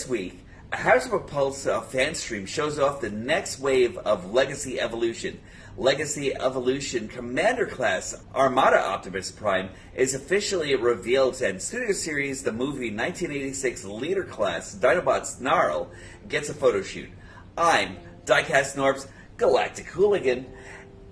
This week, a Hasbro Pulse FanStream shows off the next wave of Legacy Evolution. Legacy Evolution Commander Class Armada Optimus Prime is officially revealed, and Studio Series the movie 1986 Leader Class Dinobot Snarl gets a photo shoot. I'm Diecast Norbs, Galactic Hooligan,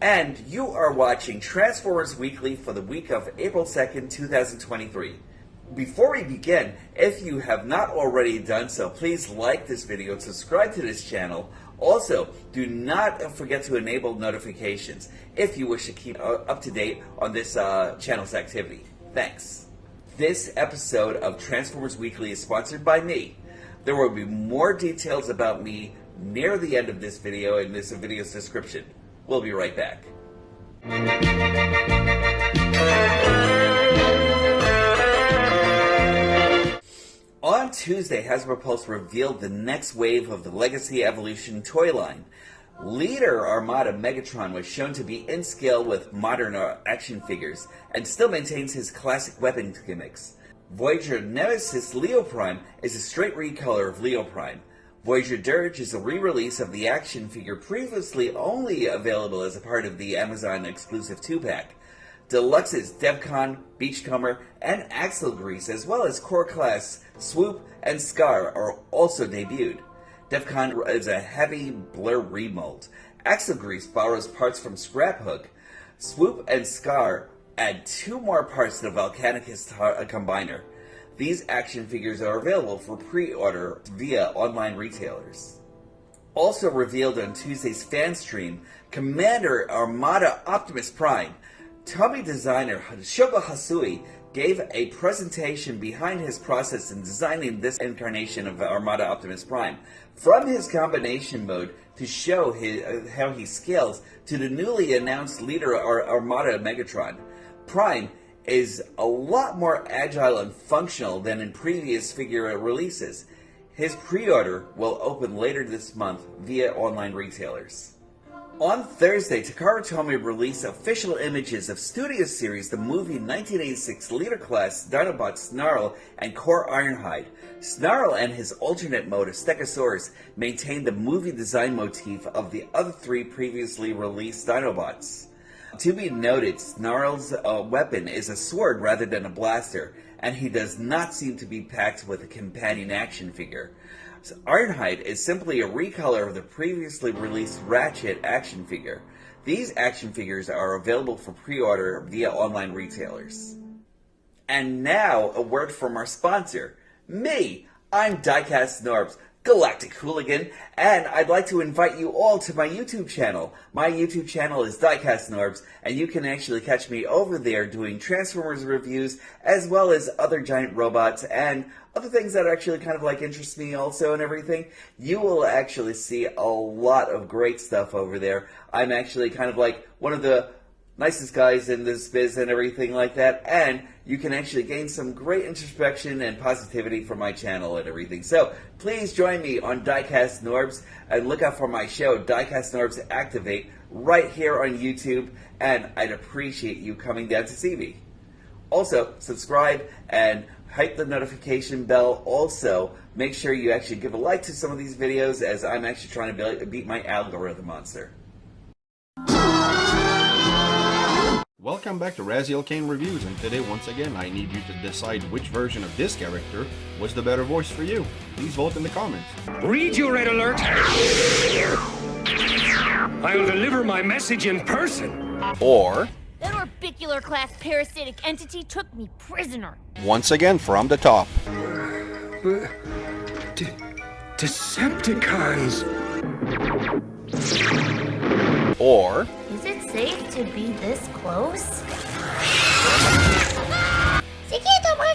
and you are watching Transformers Weekly for the week of April 2nd, 2023. Before we begin, if you have not already done so, please like this video and subscribe to this channel. Also, do not forget to enable notifications if you wish to keep up to date on this channel's activity. Thanks. This episode of Transformers Weekly is sponsored by me. There will be more details about me near the end of this video in this video's description. We'll be right back. On Tuesday, Hasbro Pulse revealed the next wave of the Legacy Evolution toy line. Leader Armada Megatron was shown to be in scale with modern action figures and still maintains his classic weapon gimmicks. Voyager Nemesis Leo Prime is a straight recolor of Leo Prime. Voyager Dirge is a re-release of the action figure previously only available as a part of the Amazon exclusive 2-pack. Deluxes Devcon, Beachcomber, and Axelgrease, as well as core class Swoop and Scarr, are also debuted. Devcon is a heavy blur remold. Axelgrease borrows parts from Scraphook. Swoop and Scarr add 2 more parts to the Volcanicus combiner. These action figures are available for pre-order via online retailers. Also revealed on Tuesday's FanStream, Commander Armada Optimus Prime. Tomy designer Shogo Hasui gave a presentation behind his process in designing this incarnation of Armada Optimus Prime, from his combination mode to show how he scales to the newly announced Leader Armada Megatron. Prime is a lot more agile and functional than in previous figure releases. His pre-order will open later this month via online retailers. On Thursday, Takara Tomy released official images of Studio Series the movie 1986 Leader Class Dinobot Snarl and Core Ironhide. Snarl and his alternate mode of Stegosaurus maintain the movie design motif of the other 3 previously released Dinobots. To be noted, Snarl's weapon is a sword rather than a blaster, and he does not seem to be packed with a companion action figure. So Ironhide is simply a recolor of the previously released Ratchet action figure. These action figures are available for pre-order via online retailers. And now, a word from our sponsor, me. I'm Diecast Norbs, Galactic Hooligan, and I'd like to invite you all to my YouTube channel. My YouTube channel is Diecast Norbs, and you can actually catch me over there doing Transformers reviews, as well as other giant robots and other things that actually kind of like interest me also and everything. You will actually see a lot of great stuff over there. I'm actually kind of like one of the nicest guys in this biz and everything like that, and you can actually gain some great introspection and positivity from my channel and everything. So please join me on Diecast Norbs and look out for my show Diecast Norbs Activate right here on YouTube, and I'd appreciate you coming down to see me. Also, subscribe and hit the notification bell. Also, make sure you actually give a like to some of these videos, as I'm actually trying to beat my algorithm monster. Welcome back to Raziel Kane Reviews, and today once again I need you to decide which version of this character was the better voice for you. Please vote in the comments. Read your red alert! I'll deliver my message in person! Or, that orbicular class parasitic entity took me prisoner. once again from the top. Decepticons! Or, Is it safe to be this close? Chiquito, por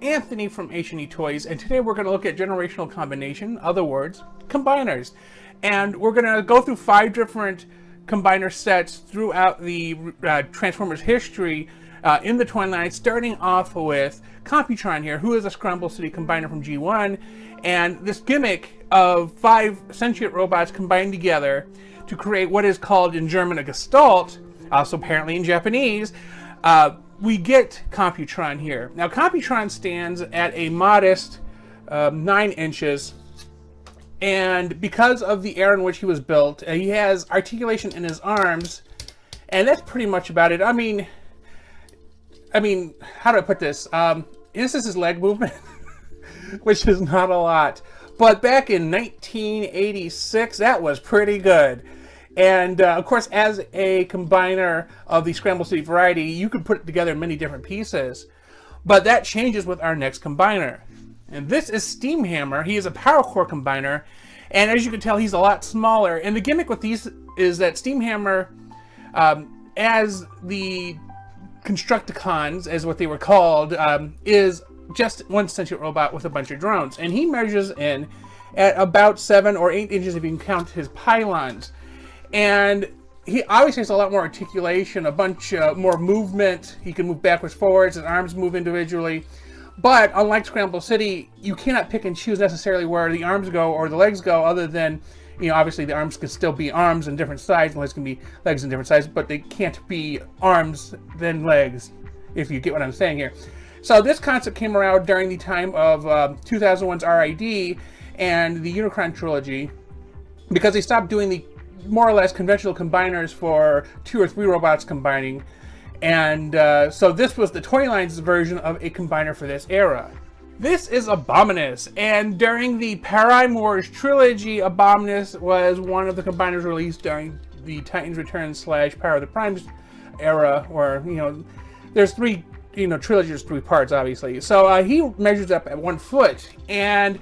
Anthony from H&E Toys, and today we're going to look at generational combination, other words, combiners. And we're going to go through 5 different combiner sets throughout the Transformers history in the toy line, starting off with Computron here, who is a Scramble City combiner from G1, and this gimmick of 5 sentient robots combined together to create what is called in German a Gestalt, also apparently in Japanese, we get Computron here. Now, Computron stands at a modest 9 inches, and because of the era in which he was built, he has articulation in his arms, and that's pretty much about it. I mean, how do I put this? This is his leg movement, which is not a lot. But back in 1986, that was pretty good. And, of course, as a combiner of the Scramble City variety, you could put it together in many different pieces. But that changes with our next combiner. And this is Steamhammer. He is a Power Core combiner. And as you can tell, he's a lot smaller. And the gimmick with these is that Steamhammer, as the Constructicons, as what they were called, is just one sentient robot with a bunch of drones. And he measures in at about 7 or 8 inches if you can count his pylons. And he obviously has a lot more articulation, a bunch more movement. He can move backwards, forwards, his arms move individually. But unlike Scramble City, you cannot pick and choose necessarily where the arms go or the legs go, other than, you know, obviously the arms can still be arms in different sizes, and legs can be legs in different sizes, but they can't be arms then legs, if you get what I'm saying here. So this concept came around during the time of 2001's RID and the Unicron trilogy, because they stopped doing the more or less conventional combiners for 2 or 3 robots combining, and so this was the toy line's version of a combiner for this era. This is Abominus, and during the Prime Wars trilogy, Abominus was one of the combiners released during the Titans Return / Power of the Primes era, where, you know, there's 3, you know, trilogies, 3 parts, obviously. So he measures up at 1 foot, and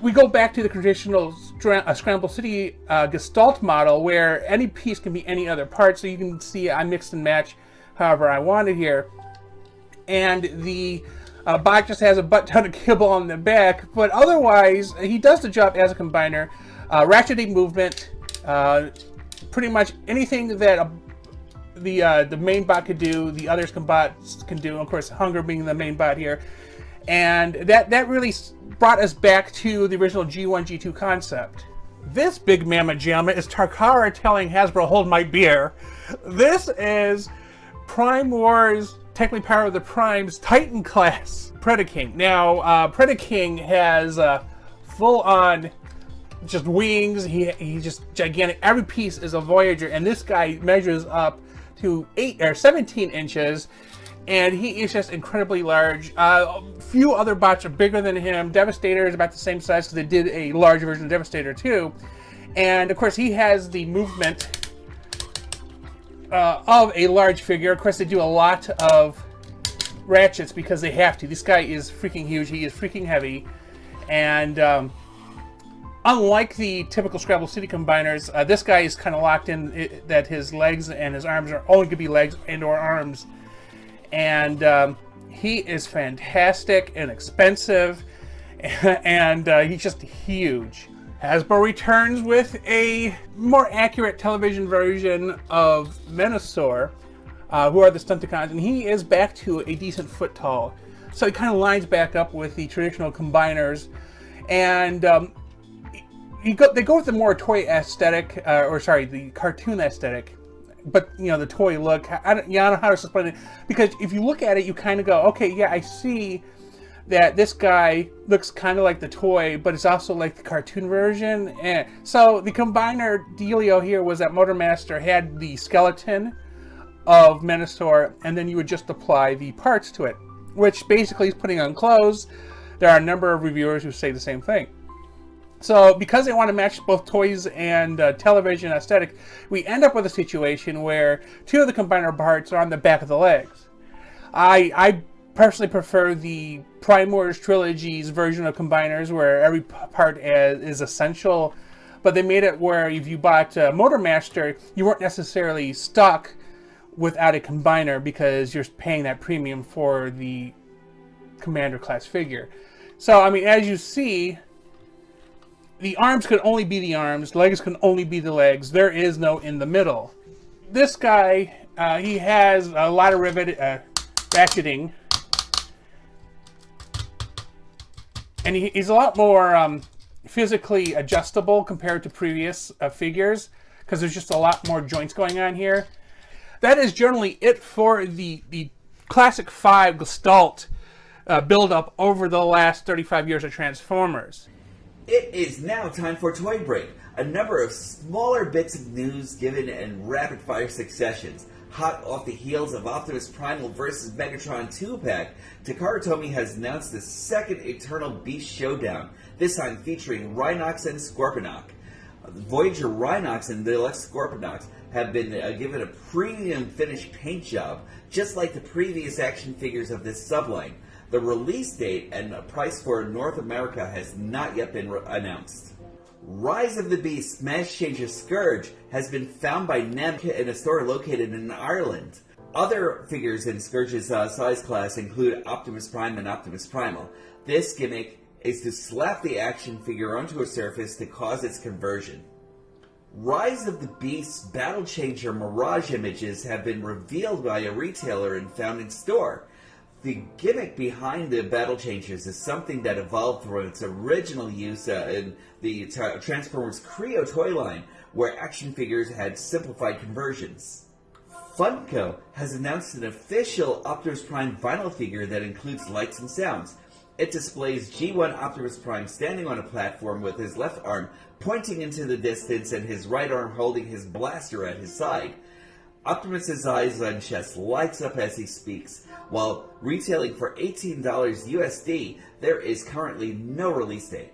we go back to the traditional Scramble City Gestalt model, where any piece can be any other part. So you can see I mixed and match however I wanted here. And the bot just has a butt ton of kibble on the back, but otherwise he does the job as a combiner. Ratcheting movement, pretty much anything that the main bot could do, the others can do. Of course, Hunger being the main bot here. And that really brought us back to the original G1, G2 concept. This big mamma jamma is Takara telling Hasbro, hold my beer. This is Prime Wars, technically Power of the Primes, Titan class Predaking. Now, Predaking has full-on just wings. He's just gigantic. Every piece is a Voyager, and this guy measures up to 17 inches. And he is just incredibly large. Few other bots are bigger than him. Devastator is about the same size because they did a large version of Devastator too. And of course he has the movement of a large figure. Of course they do a lot of ratchets because they have to. This guy is freaking huge. He is freaking heavy. And unlike the typical Scrabble City combiners, this guy is kind of locked in that his legs and his arms are only going to be legs and or arms. And he is fantastic and expensive, and he's just huge. Hasbro returns with a more accurate television version of Menasor, who are the Stunticons, and he is back to a decent foot tall. So he kind of lines back up with the traditional combiners, and they go with the more toy aesthetic, the cartoon aesthetic. But, you know, the toy look, I don't know how to explain it, because if you look at it, you kind of go, okay, yeah, I see that this guy looks kind of like the toy, but it's also like the cartoon version. And so the combiner dealio here was that Motormaster had the skeleton of Menasor, and then you would just apply the parts to it, which basically is putting on clothes. There are a number of reviewers who say the same thing. So because they want to match both toys and television aesthetic, we end up with a situation where 2 of the combiner parts are on the back of the legs. I personally prefer the Prime Wars Trilogy's version of combiners, where every part is essential, but they made it where if you bought Motormaster, you weren't necessarily stuck without a combiner because you're paying that premium for the Commander class figure. So, I mean, as you see, the arms can only be the arms, legs can only be the legs. There is no in the middle. This guy, he has a lot of ratcheting. And he's a lot more physically adjustable compared to previous figures, because there's just a lot more joints going on here. that is generally it for the Classic 5 Gestalt build-up over the last 35 years of Transformers. It is now time for ToyBreak, a number of smaller bits of news given in rapid-fire successions. Hot off the heels of Optimus Primal vs. Megatron 2-pack, Takara Tomy has announced the second Eternal Beast Showdown, this time featuring Rhinox and Scorponok. Voyager Rhinox and Deluxe Scorponok have been given a premium finish paint job, just like the previous action figures of this subline. The release date and price for North America has not yet been announced. Rise of the Beast Smash Changer Scourge has been found by Nem in a store located in Ireland. Other figures in Scourge's size class include Optimus Prime and Optimus Primal. This gimmick is to slap the action figure onto a surface to cause its conversion. Rise of the Beast's Battle Changer Mirage images have been revealed by a retailer and found in store. The gimmick behind the Battle Changers is something that evolved from its original use in the Transformers Creo toy line, where action figures had simplified conversions. FUNKO has announced an official Optimus Prime vinyl figure that includes lights and sounds. It displays G1 Optimus Prime standing on a platform with his left arm pointing into the distance and his right arm holding his blaster at his side. Optimus's eyes and chest lights up as he speaks. While retailing for $18 USD, there is currently no release date.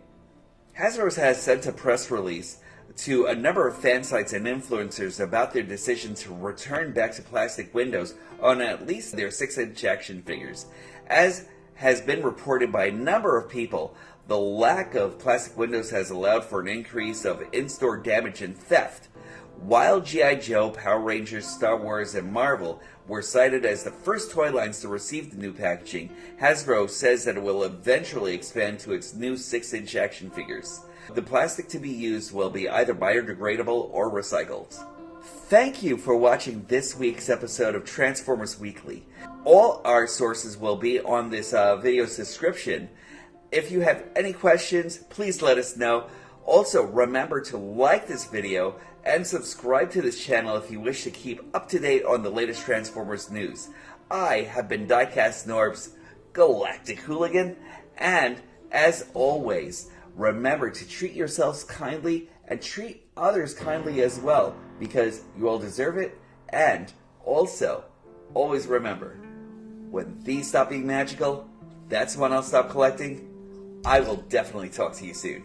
Hasbro has sent a press release to a number of fan sites and influencers about their decision to return back to plastic windows on at least their 6-inch action figures. As has been reported by a number of people, the lack of plastic windows has allowed for an increase of in-store damage and theft. While G.I. Joe, Power Rangers, Star Wars, and Marvel were cited as the first toy lines to receive the new packaging, Hasbro says that it will eventually expand to its new 6-inch action figures. The plastic to be used will be either biodegradable or recycled. Thank you for watching this week's episode of Transformers Weekly. All our sources will be on this video's description. If you have any questions, please let us know. Also, remember to like this video and subscribe to this channel if you wish to keep up to date on the latest Transformers news. I have been Diecast Norbs, Galactic Hooligan, and as always, remember to treat yourselves kindly and treat others kindly as well, because you all deserve it. And also, always remember, when these stop being magical, that's when I'll stop collecting. I will definitely talk to you soon.